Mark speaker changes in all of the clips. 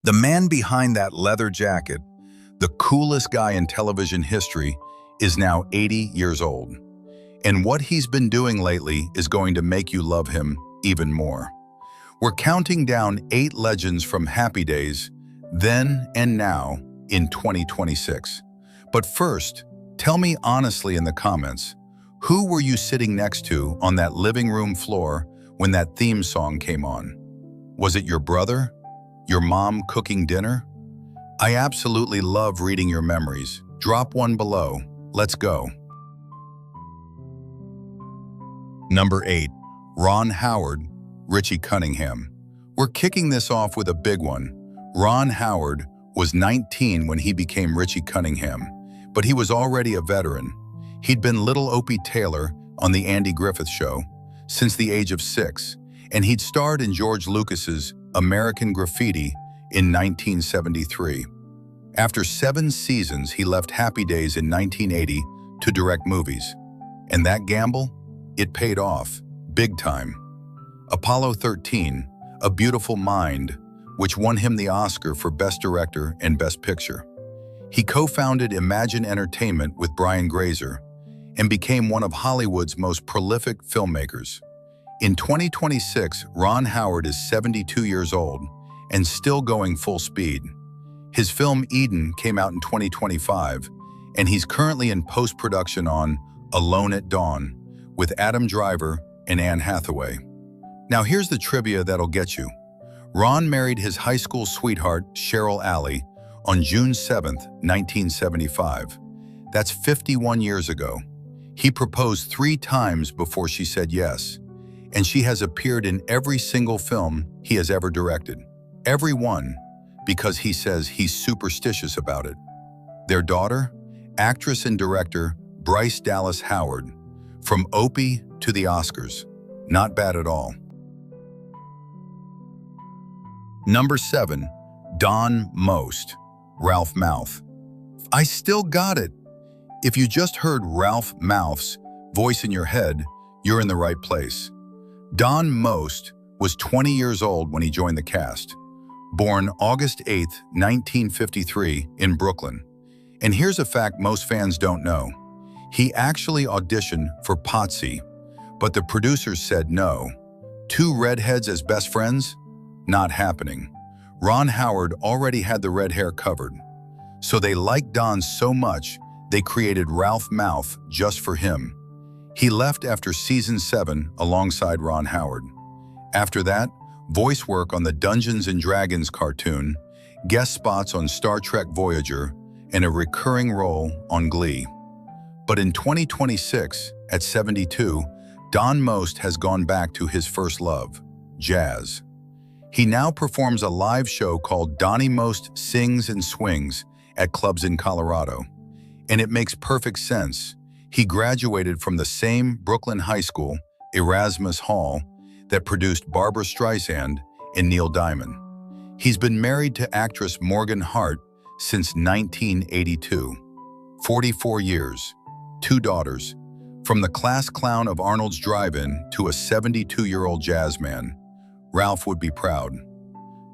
Speaker 1: The man behind that leather jacket, the coolest guy in television history, is now 80 years old. And what he's been doing lately is going to make you love him even more. We're counting down 8 legends from Happy Days, then and now, in 2026. But first, tell me honestly in the comments, who were you sitting next to on that living room floor when that theme song came on? Was it your brother? Your mom cooking dinner? I absolutely love reading your memories. Drop one below. Let's go. Number 8. Ron Howard, Richie Cunningham. We're kicking this off with a big one. Ron Howard was 19 when he became Richie Cunningham, but he was already a veteran. He'd been Little Opie Taylor on The Andy Griffith Show since the age of 6, and he'd starred in George Lucas's American Graffiti in 1973. After 7 seasons, he left Happy Days in 1980 to direct movies. And that gamble? It paid off, big time. Apollo 13, A Beautiful Mind, which won him the Oscar for Best Director and Best Picture. He co-founded Imagine Entertainment with Brian Grazer and became one of Hollywood's most prolific filmmakers. In 2026, Ron Howard is 72 years old and still going full speed. His film Eden came out in 2025, and he's currently in post-production on Alone at Dawn with Adam Driver and Anne Hathaway. Now here's the trivia that'll get you. Ron married his high school sweetheart, Cheryl Alley, on June 7, 1975. That's 51 years ago. He proposed 3 times before she said yes, and she has appeared in every single film he has ever directed. Every one, because he says he's superstitious about it. Their daughter, actress and director Bryce Dallas Howard, from Opie to the Oscars. Not bad at all. Number 7, Don Most, Ralph Malph. I still got it. If you just heard Ralph Malph's voice in your head, you're in the right place. Don Most was 20 years old when he joined the cast. Born August 8, 1953, in Brooklyn. And here's a fact most fans don't know. He actually auditioned for Potsy, but the producers said no. 2 redheads as best friends? Not happening. Ron Howard already had the red hair covered. So they liked Don so much, they created Ralph Malph just for him. He left after season 7 alongside Ron Howard. After that, voice work on the Dungeons & Dragons cartoon, guest spots on Star Trek Voyager, and a recurring role on Glee. But in 2026, at 72, Don Most has gone back to his first love, jazz. He now performs a live show called Donnie Most Sings and Swings at clubs in Colorado. And it makes perfect sense. He graduated from the same Brooklyn high school, Erasmus Hall, that produced Barbra Streisand and Neil Diamond. He's been married to actress Morgan Hart since 1982. 44 years, 2 daughters, from the class clown of Arnold's Drive-In to a 72-year-old jazz man. Ralph would be proud.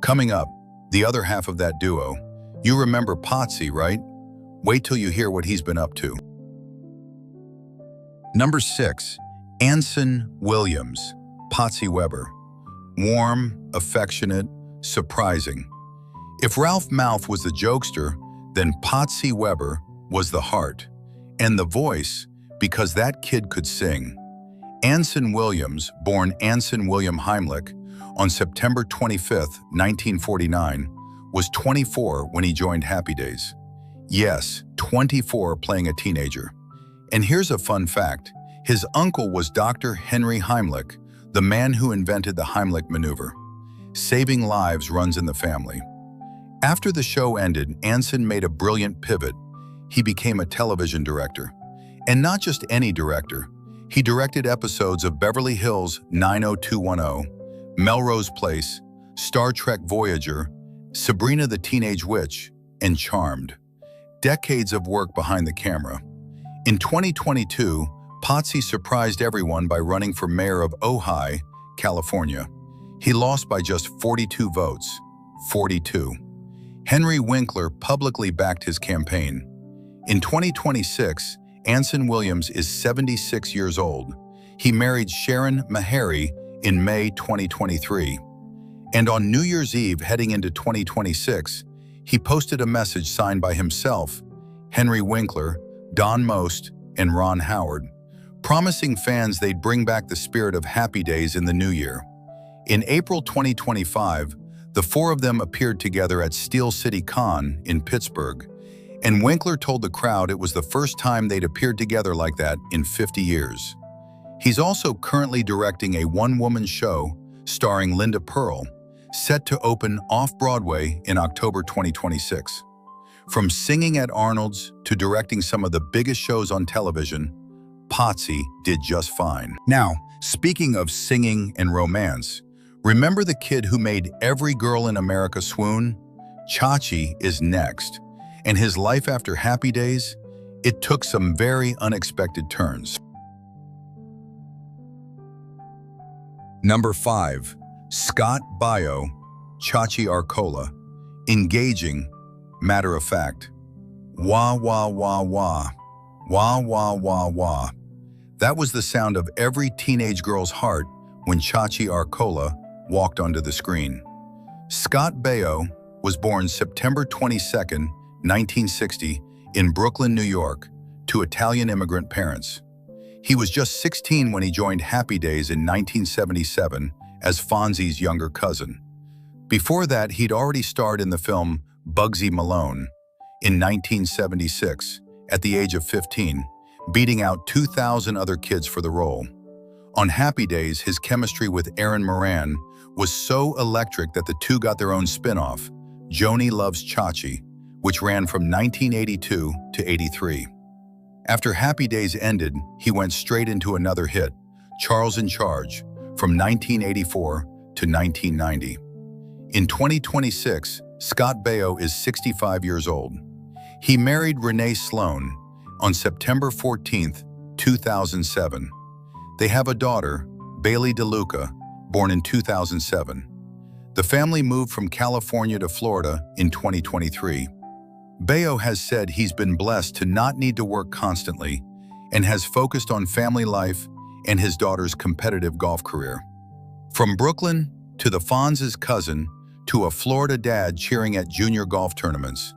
Speaker 1: Coming up, the other half of that duo. You remember Potsy, right? Wait till you hear what he's been up to. Number 6, Anson Williams, Potsy Weber. Warm, affectionate, surprising. If Ralph Malph was the jokester, then Potsy Weber was the heart. And the voice, because that kid could sing. Anson Williams, born Anson William Heimlich, on September 25, 1949, was 24 when he joined Happy Days. Yes, 24 playing a teenager. And here's a fun fact. His uncle was Dr. Henry Heimlich, the man who invented the Heimlich maneuver. Saving lives runs in the family. After the show ended, Anson made a brilliant pivot. He became a television director. And not just any director. He directed episodes of Beverly Hills 90210, Melrose Place, Star Trek Voyager, Sabrina the Teenage Witch, and Charmed. Decades of work behind the camera. In 2022, Potsy surprised everyone by running for mayor of Ojai, California. He lost by just 42 votes. 42. Henry Winkler publicly backed his campaign. In 2026, Anson Williams is 76 years old. He married Sharon Meharry in May 2023. And on New Year's Eve heading into 2026, he posted a message signed by himself, Henry Winkler, Don Most, and Ron Howard, promising fans they'd bring back the spirit of Happy Days in the new year. In April 2025, the four of them appeared together at Steel City Con in Pittsburgh, and Winkler told the crowd it was the first time they'd appeared together like that in 50 years. He's also currently directing a one-woman show starring Linda Pearl, set to open off-Broadway in October 2026. From singing at Arnold's to directing some of the biggest shows on television, Potsy did just fine. Now, speaking of singing and romance, remember the kid who made every girl in America swoon? Chachi is next, and his life after Happy Days, it took some very unexpected turns. Number 5. Scott Baio, Chachi Arcola. Engaging, matter of fact. Wah, wah, wah, wah. Wah, wah, wah, wah. That was the sound of every teenage girl's heart when Chachi Arcola walked onto the screen. Scott Baio was born September 22, 1960, in Brooklyn, New York, to Italian immigrant parents. He was just 16 when he joined Happy Days in 1977 as Fonzie's younger cousin. Before that, he'd already starred in the film Bugsy Malone in 1976 at the age of 15, beating out 2,000 other kids for the role. On Happy Days, his chemistry with Erin Moran was so electric that the two got their own spin-off, Joanie Loves Chachi, which ran from 1982 to 83. After Happy Days ended, he went straight into another hit, Charles in Charge, from 1984 to 1990. In 2026, Scott Baio is 65 years old. He married Renee Sloan on September 14, 2007. They have a daughter, Bailey DeLuca, born in 2007. The family moved from California to Florida in 2023. Baio has said he's been blessed to not need to work constantly and has focused on family life and his daughter's competitive golf career. From Brooklyn to the Fonz's cousin to a Florida dad cheering at junior golf tournaments,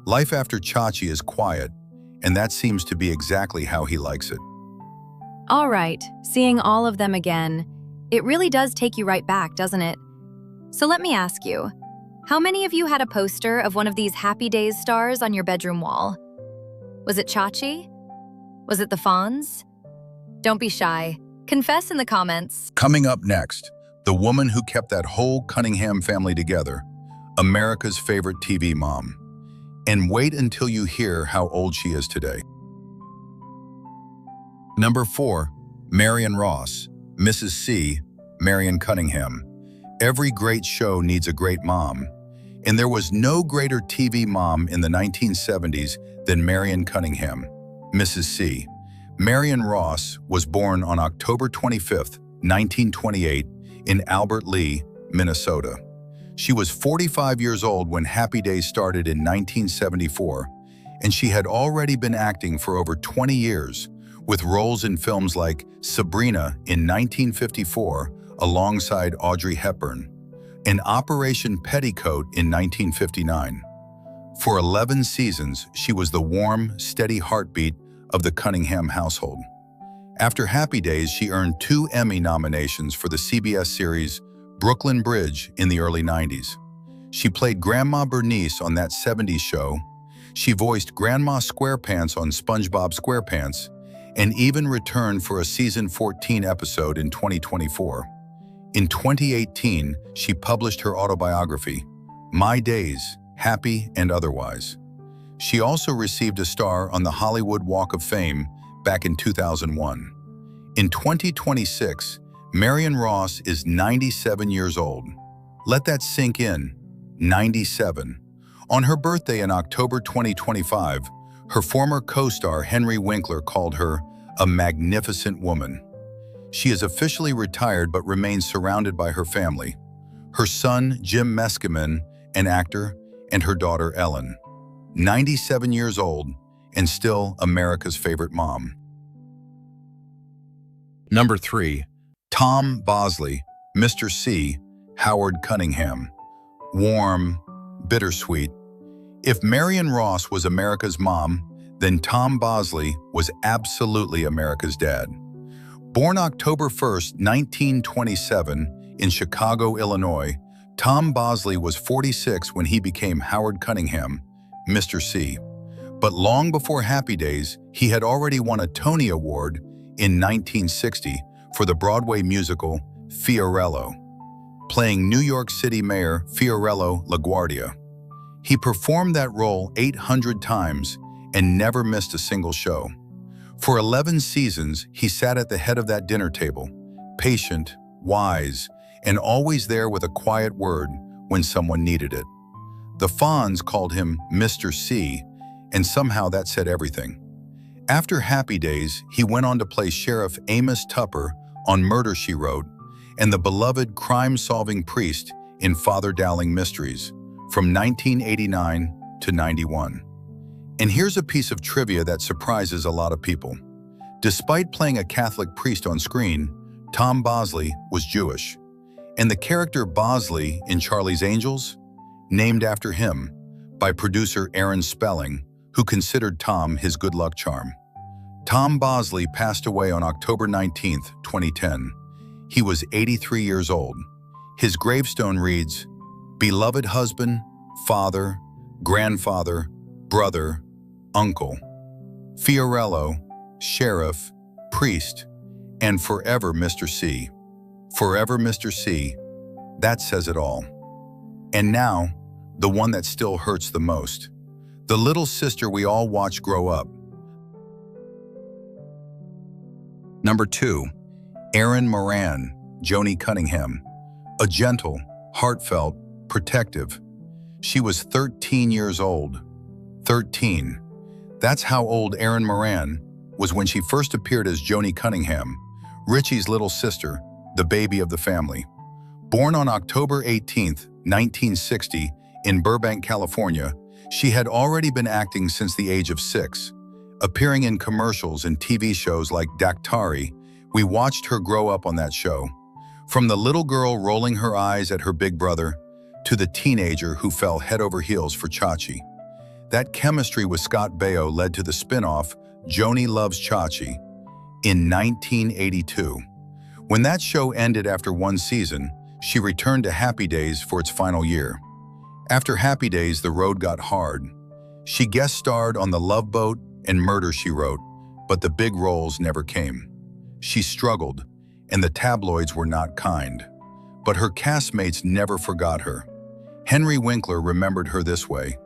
Speaker 1: life after Chachi is quiet, and that seems to be exactly how he likes it.
Speaker 2: All right, seeing all of them again, it really does take you right back, doesn't it? So let me ask you, how many of you had a poster of one of these Happy Days stars on your bedroom wall? Was it Chachi? Was it the Fonz? Don't be shy. Confess in the comments.
Speaker 1: Coming up next, the woman who kept that whole Cunningham family together, America's favorite TV mom. And wait until you hear how old she is today. Number 4, Marion Ross, Mrs. C, Marion Cunningham. Every great show needs a great mom, and there was no greater TV mom in the 1970s than Marion Cunningham, Mrs. C. Marion Ross was born on October 25, 1928, in Albert Lea, Minnesota. She was 45 years old when Happy Days started in 1974, and she had already been acting for over 20 years, with roles in films like Sabrina in 1954 alongside Audrey Hepburn, and Operation Petticoat in 1959. For 11 seasons, she was the warm, steady heartbeat of the Cunningham household. After Happy Days, she earned 2 Emmy nominations for the CBS series Brooklyn Bridge in the early 90s. She played Grandma Bernice on that 70s show. She voiced Grandma Squarepants on SpongeBob SquarePants, and even returned for a season 14 episode in 2024. In 2018, she published her autobiography, My Days, Happy and Otherwise. She also received a star on the Hollywood Walk of Fame back in 2001. In 2026, Marion Ross is 97 years old. Let that sink in, 97. On her birthday in October 2025, her former co-star Henry Winkler called her a magnificent woman. She is officially retired but remains surrounded by her family. Her son, Jim Meskimen, an actor, and her daughter Ellen, 97 years old and still America's favorite mom. Number 3. Tom Bosley, Mr. C, Howard Cunningham. Warm, bittersweet. If Marion Ross was America's mom, then Tom Bosley was absolutely America's dad. Born October 1st, 1927, in Chicago, Illinois, Tom Bosley was 46 when he became Howard Cunningham, Mr. C. But long before Happy Days, he had already won a Tony Award in 1960 for the Broadway musical Fiorello, playing New York City Mayor Fiorello LaGuardia. He performed that role 800 times and never missed a single show. For 11 seasons, he sat at the head of that dinner table, patient, wise, and always there with a quiet word when someone needed it. The Fonz called him Mr. C, and somehow that said everything. After Happy Days, he went on to play Sheriff Amos Tupper on Murder, She Wrote, and the beloved crime-solving priest in Father Dowling Mysteries from 1989 to 91. And here's a piece of trivia that surprises a lot of people. Despite playing a Catholic priest on screen, Tom Bosley was Jewish. And the character Bosley in Charlie's Angels? Named after him by producer Erin Spelling, who considered Tom his good luck charm. Tom Bosley passed away on October 19, 2010. He was 83 years old. His gravestone reads, "Beloved husband, father, grandfather, brother, uncle, Fiorello, sheriff, priest, and forever Mr. C." Forever Mr. C, that says it all. And now, the one that still hurts the most. The little sister we all watch grow up. Number 2. Erin Moran, Joanie Cunningham. A gentle, heartfelt, protective. She was 13 years old. 13. That's how old Erin Moran was when she first appeared as Joanie Cunningham, Richie's little sister, the baby of the family. Born on October 18, 1960, in Burbank, California, she had already been acting since the age of 6. Appearing in commercials and TV shows like Daktari, we watched her grow up on that show. From the little girl rolling her eyes at her big brother, to the teenager who fell head over heels for Chachi. That chemistry with Scott Baio led to the spin-off Joanie Loves Chachi in 1982. When that show ended after one season, she returned to Happy Days for its final year. After Happy Days, the road got hard. She guest starred on The Love Boat and Murder, She Wrote, but the big roles never came. She struggled, and the tabloids were not kind. But her castmates never forgot her. Henry Winkler remembered her this way.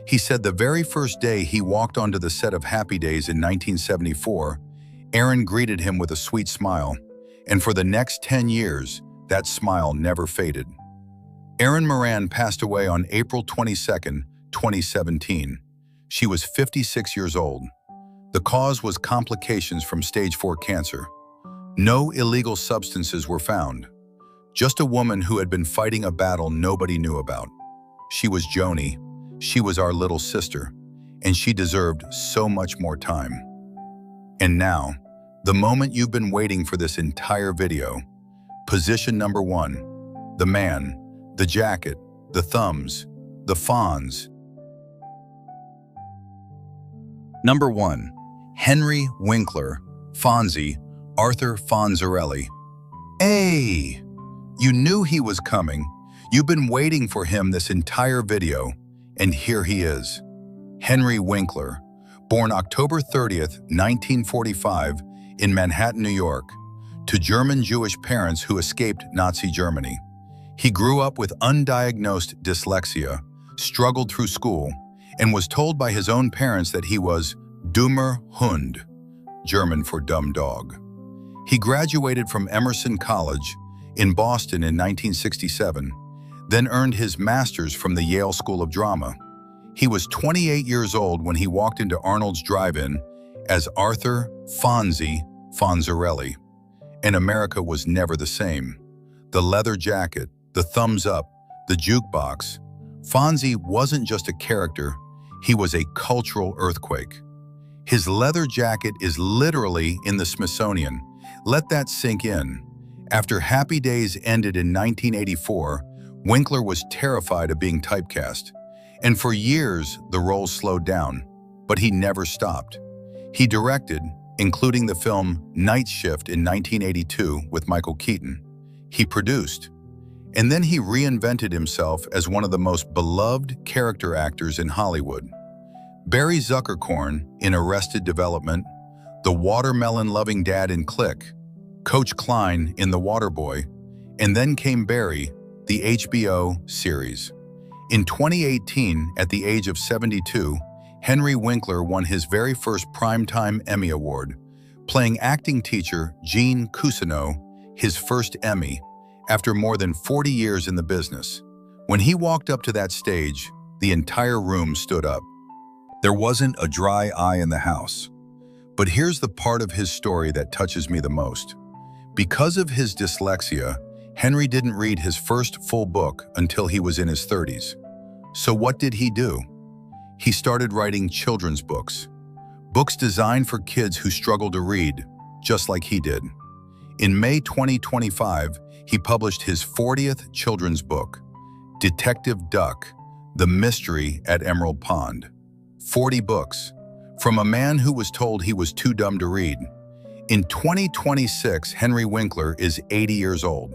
Speaker 1: He said the very first day he walked onto the set of Happy Days in 1974, Erin greeted him with a sweet smile, and for the next 10 years, that smile never faded. Erin Moran passed away on April 22, 2017. She was 56 years old. The cause was complications from stage 4 cancer. No illegal substances were found. Just a woman who had been fighting a battle nobody knew about. She was Joanie. She was our little sister, and she deserved so much more time. And now, the moment you've been waiting for this entire video. Position number 1. The man, the jacket, the thumbs, the Fonz. Number 1. Henry Winkler, Fonzie, Arthur Fonzarelli. Hey! You knew he was coming. You've been waiting for him this entire video, and here he is. Henry Winkler, born October 30th, 1945, in Manhattan, New York, to German Jewish parents who escaped Nazi Germany. He grew up with undiagnosed dyslexia, struggled through school, and was told by his own parents that he was dummer Hund, German for dumb dog. He graduated from Emerson College in Boston in 1967, then earned his master's from the Yale School of Drama. He was 28 years old when he walked into Arnold's Drive-In as Arthur Fonzie Fonzarelli, and America was never the same. The leather jacket, the thumbs up, the jukebox. Fonzie wasn't just a character, he was a cultural earthquake. His leather jacket is literally in the Smithsonian. Let that sink in. After Happy Days ended in 1984, Winkler was terrified of being typecast. And for years, the role slowed down, but he never stopped. He directed, including the film Night Shift in 1982 with Michael Keaton. He produced. And then he reinvented himself as one of the most beloved character actors in Hollywood. Barry Zuckerkorn in Arrested Development, the watermelon-loving dad in Click, Coach Klein in The Waterboy, and then came Barry, the HBO series. In 2018, at the age of 72, Henry Winkler won his very first Primetime Emmy Award, playing acting teacher Gene Cousineau, his first Emmy, after more than 40 years in the business. When he walked up to that stage, the entire room stood up. There wasn't a dry eye in the house. But here's the part of his story that touches me the most. Because of his dyslexia, Henry didn't read his first full book until he was in his 30s. So what did he do? He started writing children's books. Books designed for kids who struggle to read, just like he did. In May 2025, he published his 40th children's book, Detective Duck, The Mystery at Emerald Pond. 40 books, from a man who was told he was too dumb to read. In 2026, Henry Winkler is 80 years old,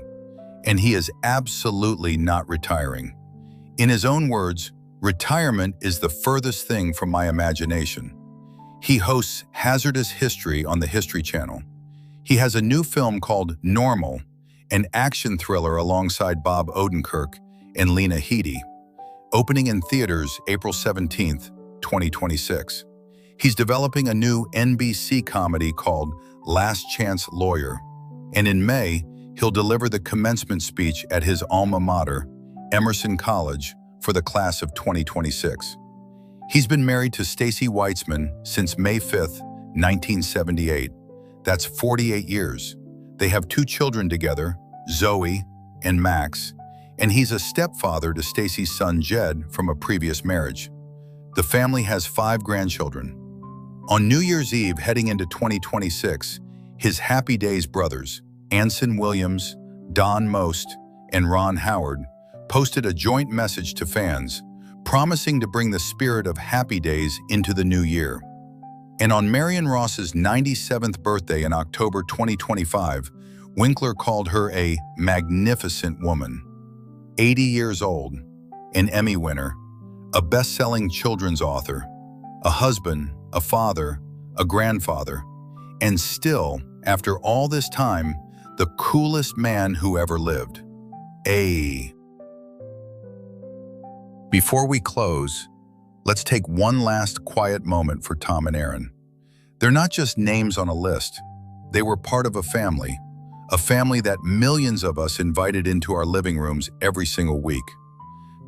Speaker 1: and he is absolutely not retiring. In his own words, retirement is the furthest thing from my imagination. He hosts Hazardous History on the History Channel. He has a new film called Normal, an action thriller alongside Bob Odenkirk and Lena Headey, opening in theaters April 17th, 2026. He's developing a new NBC comedy called Last Chance Lawyer, and in May, he'll deliver the commencement speech at his alma mater, Emerson College, for the class of 2026. He's been married to Stacy Weitzman since May 5th, 1978. That's 48 years. They have 2 children together, Zoe and Max, and he's a stepfather to Stacy's son Jed from a previous marriage. The family has 5 grandchildren. On New Year's Eve heading into 2026, his Happy Days brothers, Anson Williams, Don Most, and Ron Howard, posted a joint message to fans, promising to bring the spirit of Happy Days into the new year. And on Marion Ross's 97th birthday in October 2025, Winkler called her a magnificent woman. 80 years old, an Emmy winner, a best-selling children's author, a husband, a father, a grandfather, and still, after all this time, the coolest man who ever lived. Before we close, let's take one last quiet moment for Tom and Erin. They're not just names on a list. They were part of a family that millions of us invited into our living rooms every single week.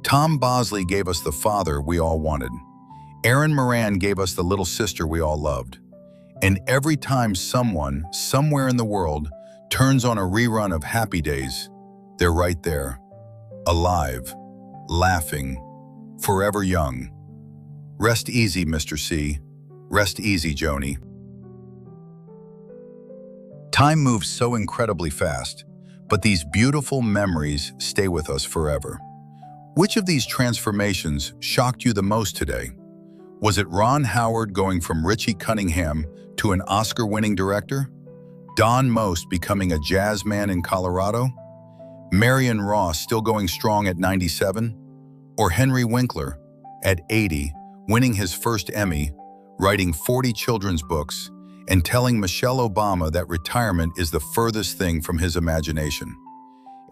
Speaker 1: Tom Bosley gave us the father we all wanted. Erin Moran gave us the little sister we all loved. And every time someone, somewhere in the world, turns on a rerun of Happy Days, they're right there, alive, laughing, forever young. Rest easy, Mr. C. Rest easy, Joanie. Time moves so incredibly fast, but these beautiful memories stay with us forever. Which of these transformations shocked you the most today? Was it Ron Howard going from Richie Cunningham to an Oscar-winning director? Don Most becoming a jazz man in Colorado? Marion Ross still going strong at 97? Or Henry Winkler, at 80, winning his first Emmy, writing 40 children's books, and telling Michelle Obama that retirement is the furthest thing from his imagination?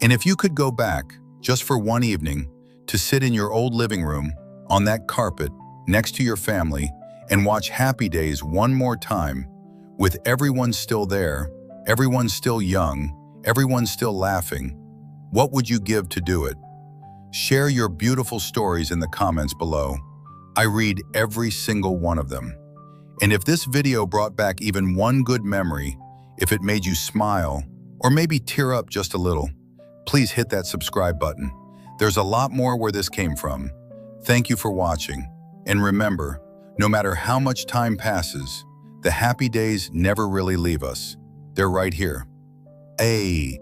Speaker 1: And if you could go back, just for one evening, to sit in your old living room, on that carpet, next to your family, and watch Happy Days one more time, with everyone still there, everyone still young, everyone still laughing, what would you give to do it? Share your beautiful stories in the comments below. I read every single one of them. And if this video brought back even one good memory, if it made you smile, or maybe tear up just a little, please hit that subscribe button. There's a lot more where this came from. Thank you for watching. And remember, no matter how much time passes, the happy days never really leave us. They're right here. Hey,